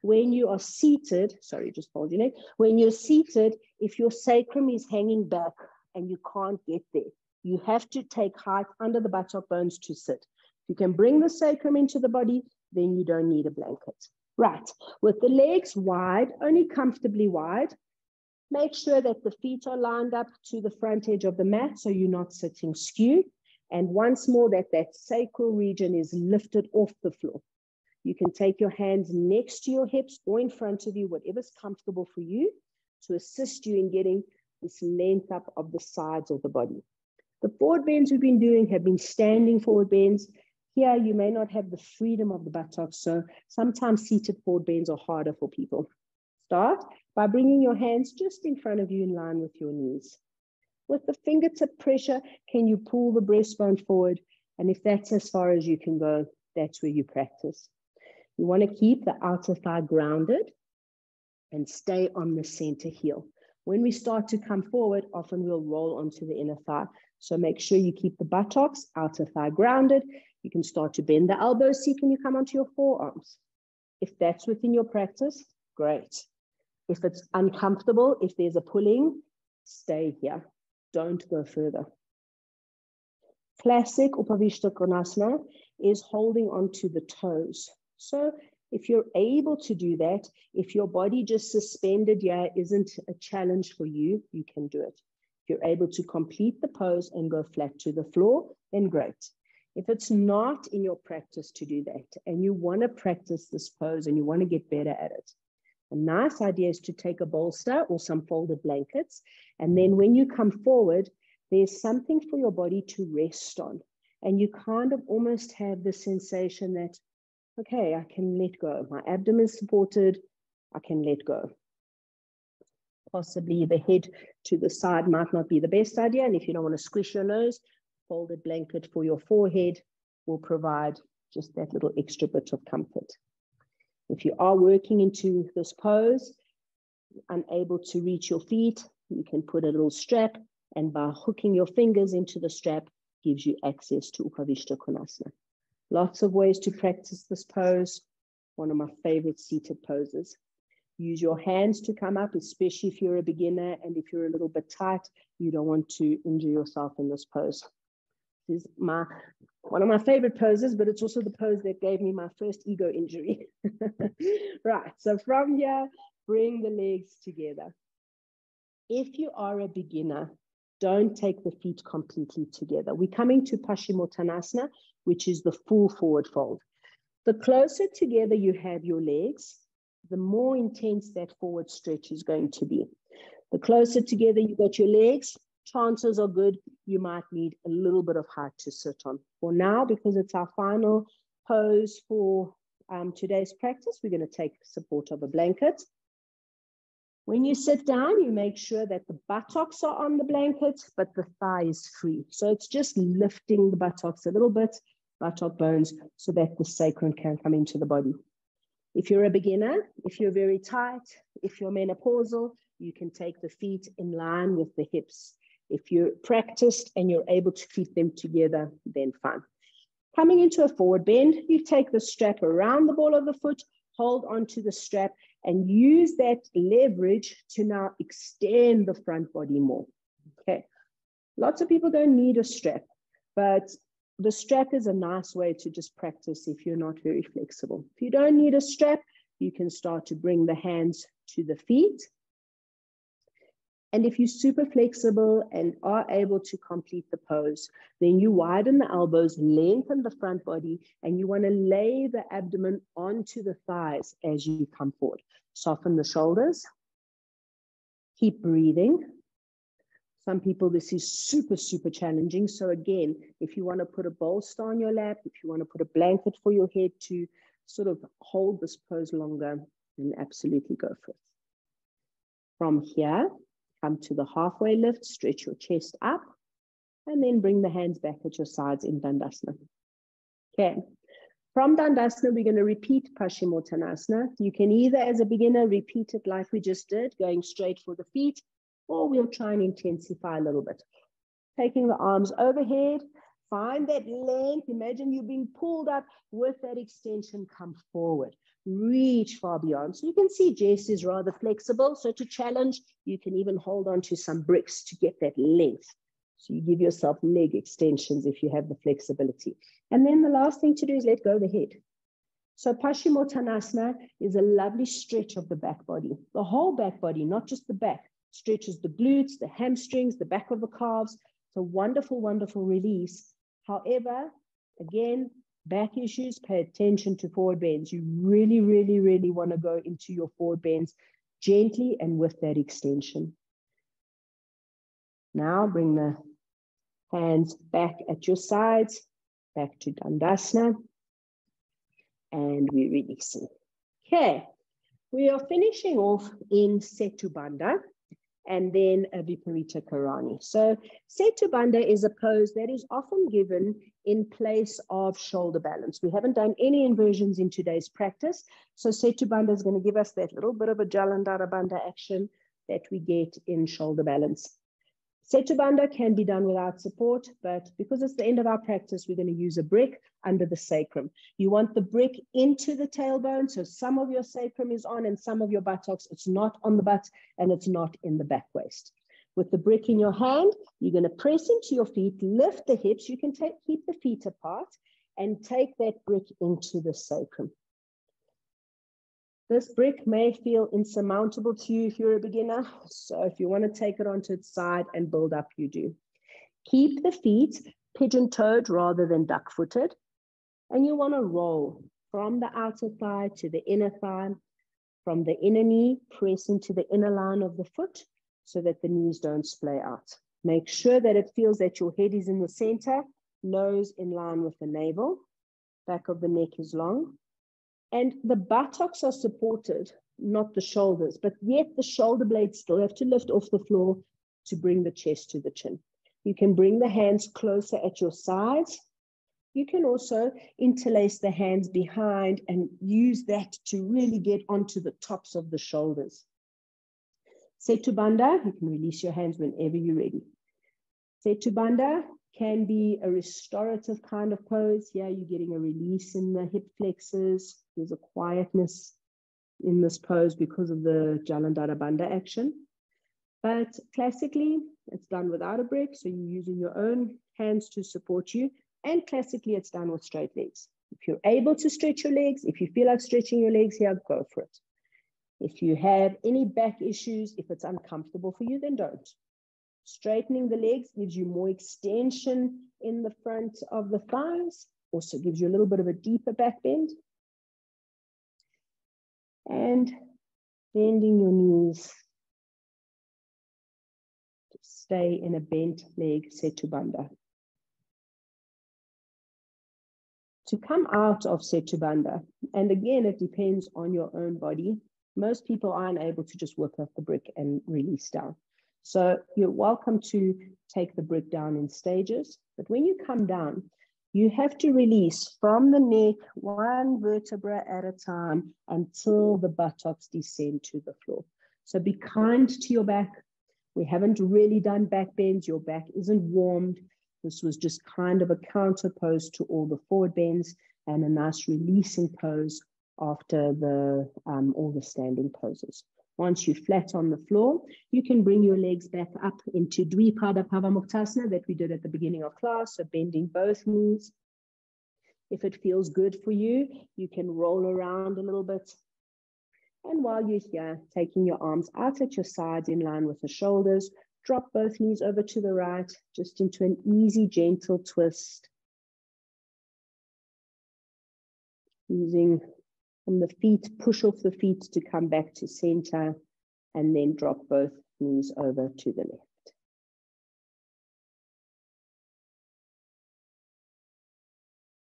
When you are seated, sorry, just hold your neck. When you're seated, if your sacrum is hanging back and you can't get there, you have to take height under the buttock bones to sit. If you can bring the sacrum into the body, then you don't need a blanket. Right, with the legs wide, only comfortably wide, make sure that the feet are lined up to the front edge of the mat so you're not sitting skew. And once more, that sacral region is lifted off the floor. You can take your hands next to your hips or in front of you, whatever's comfortable for you, to assist you in getting this length up of the sides of the body. The forward bends we've been doing have been standing forward bends. Here, you may not have the freedom of the buttocks, so sometimes seated forward bends are harder for people. Start by bringing your hands just in front of you in line with your knees. With the fingertip pressure, can you pull the breastbone forward? And if that's as far as you can go, that's where you practice. You want to keep the outer thigh grounded and stay on the center heel. When we start to come forward, often we'll roll onto the inner thigh. So make sure you keep the buttocks, outer thigh grounded. You can start to bend the elbows. See, can you come onto your forearms? If that's within your practice, great. If it's uncomfortable, if there's a pulling, stay here. Don't go further. Classic Upavistha Konasana is holding onto the toes. So if you're able to do that, if your body just suspended here isn't a challenge for you, you can do it. If you're able to complete the pose and go flat to the floor, then great. If it's not in your practice to do that, and you want to practice this pose and you want to get better at it, a nice idea is to take a bolster or some folded blankets, and then when you come forward, there's something for your body to rest on. And you kind of almost have the sensation that, okay, I can let go. My abdomen is supported, I can let go. Possibly the head to the side might not be the best idea. And if you don't want to squish your nose, folded blanket for your forehead will provide just that little extra bit of comfort. If you are working into this pose, unable to reach your feet, you can put a little strap, and by hooking your fingers into the strap gives you access to Upavistha Konasana. Lots of ways to practice this pose. One of my favorite seated poses. Use your hands to come up, especially if you're a beginner and if you're a little bit tight, you don't want to injure yourself in this pose. This is one of my favorite poses, but it's also the pose that gave me my first ego injury. Right, so from here, bring the legs together. If you are a beginner, don't take the feet completely together. We're coming to Paschimottanasana, which is the full forward fold. The closer together you have your legs, the more intense that forward stretch is going to be. The closer together you got your legs, chances are good you might need a little bit of height to sit on. For now, because it's our final pose for today's practice, we're going to take support of a blanket. When you sit down, you make sure that the buttocks are on the blanket, but the thigh is free. So it's just lifting the buttocks a little bit, buttock bones, so that the sacrum can come into the body. If you're a beginner, if you're very tight, if you're menopausal, you can take the feet in line with the hips. If you're practiced and you're able to keep them together, then fine. Coming into a forward bend, you take the strap around the ball of the foot, hold onto the strap, and use that leverage to now extend the front body more. Okay. Lots of people don't need a strap, but the strap is a nice way to just practice if you're not very flexible. If you don't need a strap, you can start to bring the hands to the feet. And if you're super flexible and are able to complete the pose, then you widen the elbows, lengthen the front body, and you want to lay the abdomen onto the thighs as you come forward. Soften the shoulders. Keep breathing. Some people, this is super, super challenging. So again, if you want to put a bolster on your lap, if you want to put a blanket for your head to sort of hold this pose longer, then absolutely go for it. From here, come to the halfway lift, stretch your chest up, and then bring the hands back at your sides in Tadasana. Okay. From Tadasana, we're going to repeat Paschimottanasana. You can either, as a beginner, repeat it like we just did, going straight for the feet, or we'll try and intensify a little bit. Taking the arms overhead, find that length. Imagine you being pulled up with that extension, come forward. Reach far beyond. So you can see Jess is rather flexible. So to challenge, you can even hold on to some bricks to get that length. So you give yourself leg extensions if you have the flexibility. And then the last thing to do is let go of the head. So Paschimottanasana is a lovely stretch of the back body. The whole back body, not just the back, stretches the glutes, the hamstrings, the back of the calves. It's a wonderful, wonderful release. However, again, back issues, pay attention to forward bends. You really, really, really want to go into your forward bends gently and with that extension. Now bring the hands back at your sides, back to Tadasana, and we're releasing. Okay, we are finishing off in Setu Bandha and then a Viparita Karani. So Setu Bandha is a pose that is often given in place of shoulder balance. We haven't done any inversions in today's practice. So Setu Bandha is going to give us that little bit of a Jalandhara Bandha action that we get in shoulder balance. Setu Bandha can be done without support, but because it's the end of our practice, we're going to use a brick under the sacrum. You want the brick into the tailbone, so some of your sacrum is on and some of your buttocks. It's not on the butt and it's not in the back waist. With the brick in your hand, you're going to press into your feet, lift the hips. You can keep the feet apart and take that brick into the sacrum. This brick may feel insurmountable to you if you're a beginner. So if you want to take it onto its side and build up, you do. Keep the feet pigeon-toed rather than duck-footed. And you want to roll from the outer thigh to the inner thigh, from the inner knee, press into the inner line of the foot so that the knees don't splay out. Make sure that it feels that your head is in the center, nose in line with the navel, back of the neck is long. And the buttocks are supported, not the shoulders, but yet the shoulder blades still have to lift off the floor to bring the chest to the chin. You can bring the hands closer at your sides. You can also interlace the hands behind and use that to really get onto the tops of the shoulders. Setu Bandha, you can release your hands whenever you're ready. Setu Bandha can be a restorative kind of pose. Here you're getting a release in the hip flexors. There's a quietness in this pose because of the Jalandhara Bandha action. But classically, it's done without a brick, so you're using your own hands to support you. And classically, it's done with straight legs. If you're able to stretch your legs, if you feel like stretching your legs here, go for it. If you have any back issues, if it's uncomfortable for you, then don't. Straightening the legs gives you more extension in the front of the thighs, also gives you a little bit of a deeper back bend. And bending your knees to stay in a bent leg Setu Bandha. To come out of Setu Bandha, and again, it depends on your own body. Most people aren't able to just work off the brick and release down. So you're welcome to take the brick down in stages. But when you come down, you have to release from the neck, one vertebra at a time until the buttocks descend to the floor. So be kind to your back. We haven't really done back bends. Your back isn't warmed. This was just kind of a counter pose to all the forward bends and a nice releasing pose after all the standing poses. Once you're flat on the floor, you can bring your legs back up into Eka Pada Pawanmuktasana that we did at the beginning of class, so bending both knees. If it feels good for you, you can roll around a little bit. And while you're here, taking your arms out at your sides in line with the shoulders, drop both knees over to the right, just into an easy, gentle twist. Using from the feet, push off the feet to come back to center, and then drop both knees over to the left.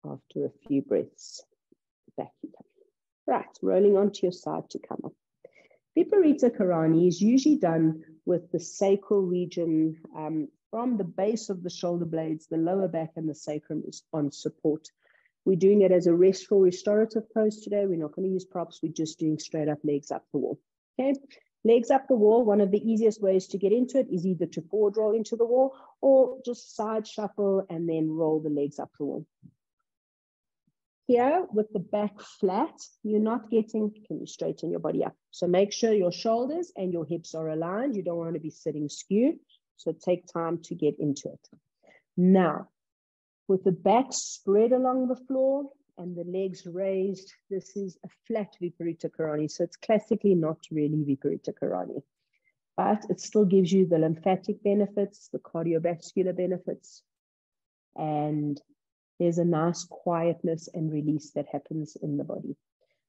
After a few breaths, back you come. Right, rolling onto your side to come up. Viparita Karani is usually done with the sacral region from the base of the shoulder blades, the lower back and the sacrum is on support. We're doing it as a restful restorative pose today. We're not going to use props. We're just doing straight up legs up the wall. Okay, legs up the wall. One of the easiest ways to get into it is either to forward roll into the wall or just side shuffle and then roll the legs up the wall. Here with the back flat, you're not getting, can you straighten your body up? So make sure your shoulders and your hips are aligned. You don't want to be sitting skew. So take time to get into it. Now, with the back spread along the floor and the legs raised, this is a flat Viparita Karani. So it's classically not really Viparita Karani, but it still gives you the lymphatic benefits, the cardiovascular benefits, and there's a nice quietness and release that happens in the body.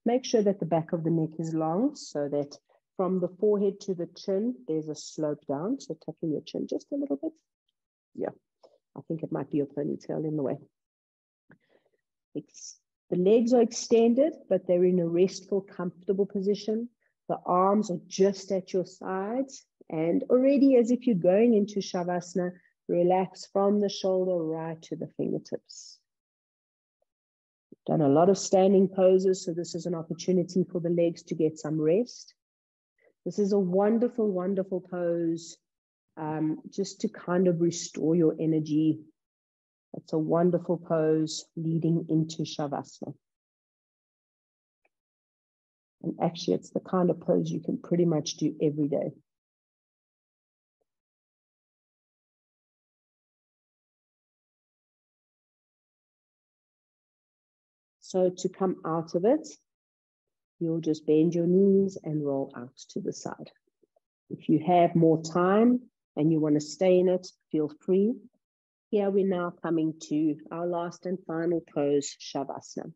Make sure that the back of the neck is long so that from the forehead to the chin, there's a slope down. So tucking your chin just a little bit. Yeah. I think it might be your ponytail in the way. The legs are extended, but they're in a restful, comfortable position. The arms are just at your sides. And already as if you're going into Shavasana, relax from the shoulder right to the fingertips. We've done a lot of standing poses, so this is an opportunity for the legs to get some rest. This is a wonderful, wonderful pose. Just to kind of restore your energy. It's a wonderful pose leading into Shavasana. And actually, it's the kind of pose you can pretty much do every day. So to come out of it, you'll just bend your knees and roll out to the side. If you have more time, and you want to stay in it, feel free. Here we're now coming to our last and final pose, Shavasana.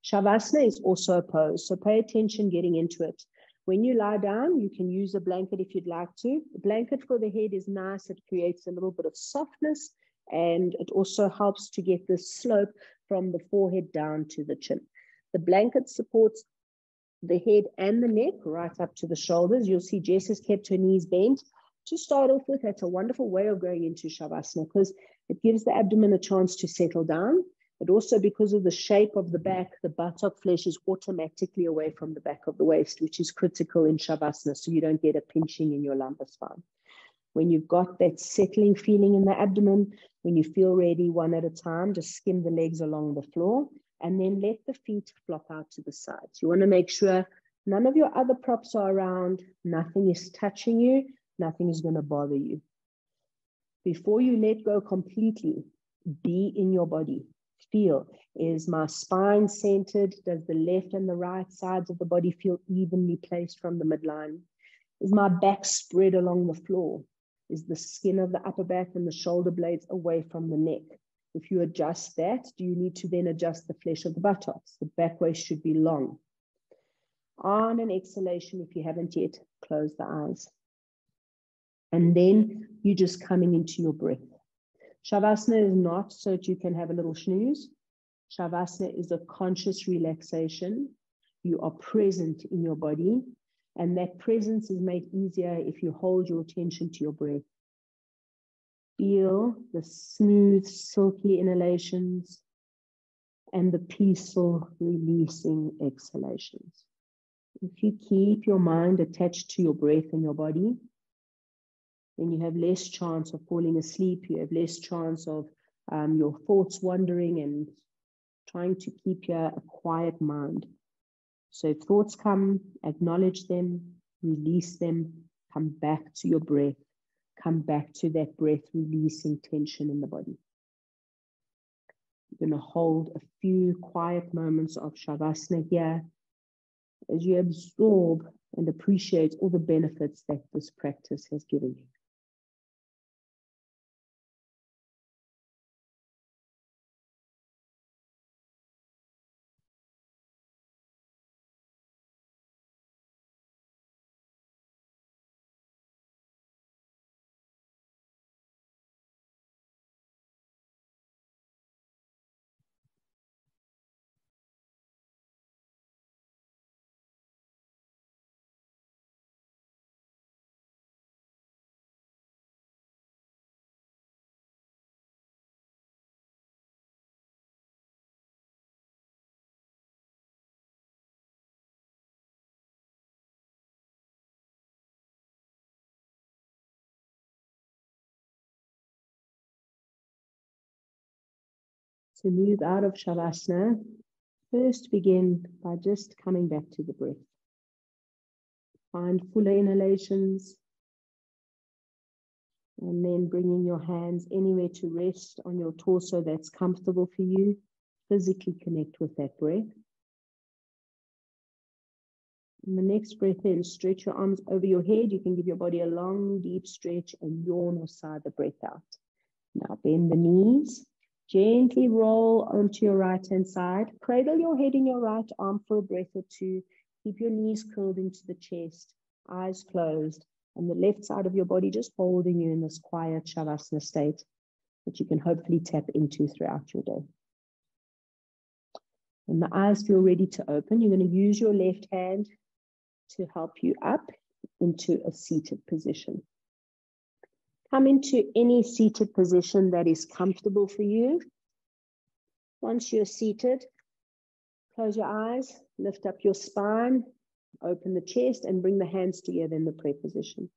Shavasana is also a pose, so pay attention getting into it. When you lie down, you can use a blanket if you'd like to. The blanket for the head is nice. It creates a little bit of softness, and it also helps to get this slope from the forehead down to the chin. The blanket supports the head and the neck right up to the shoulders. You'll see Jess has kept her knees bent. To start off with, that's a wonderful way of going into Shavasana because it gives the abdomen a chance to settle down. But also because of the shape of the back, the buttock flesh is automatically away from the back of the waist, which is critical in Shavasana, so you don't get a pinching in your lumbar spine. When you've got that settling feeling in the abdomen, when you feel ready, one at a time, just skim the legs along the floor and then let the feet flop out to the sides. You want to make sure none of your other props are around, nothing is touching you, nothing is going to bother you. Before you let go completely, be in your body. Feel, is my spine centered? Does the left and the right sides of the body feel evenly placed from the midline? Is my back spread along the floor? Is the skin of the upper back and the shoulder blades away from the neck? If you adjust that, do you need to then adjust the flesh of the buttocks? The back waist should be long. On an exhalation, if you haven't yet, close the eyes. And then you're just coming into your breath. Shavasana is not so that you can have a little snooze. Shavasana is a conscious relaxation. You are present in your body. And that presence is made easier if you hold your attention to your breath. Feel the smooth, silky inhalations and the peaceful, releasing exhalations. If you keep your mind attached to your breath and your body, then you have less chance of falling asleep. You have less chance of your thoughts wandering and trying to keep a quiet mind. So if thoughts come, acknowledge them, release them, come back to your breath, come back to that breath, releasing tension in the body. You're going to hold a few quiet moments of Shavasana here as you absorb and appreciate all the benefits that this practice has given you. To move out of Shavasana, first begin by just coming back to the breath. Find fuller inhalations, and then bringing your hands anywhere to rest on your torso that's comfortable for you. Physically connect with that breath. And the next breath in, stretch your arms over your head. You can give your body a long, deep stretch and yawn or sigh the breath out. Now bend the knees. Gently roll onto your right-hand side. Cradle your head in your right arm for a breath or two. Keep your knees curled into the chest, eyes closed, and the left side of your body just holding you in this quiet Shavasana state that you can hopefully tap into throughout your day. When the eyes feel ready to open, you're going to use your left hand to help you up into a seated position. Come into any seated position that is comfortable for you. Once you're seated, close your eyes, lift up your spine, open the chest, and bring the hands together in the prayer position.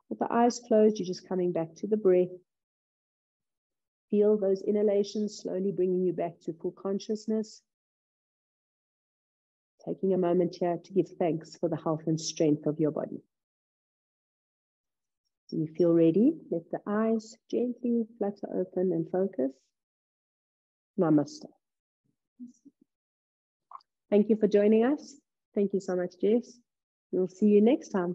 With the eyes closed, you're just coming back to the breath. Feel those inhalations slowly bringing you back to full consciousness. Taking a moment here to give thanks for the health and strength of your body. When you feel ready, let the eyes gently flutter open and focus. Namaste. Thank you for joining us. Thank you so much, Jess. We'll see you next time.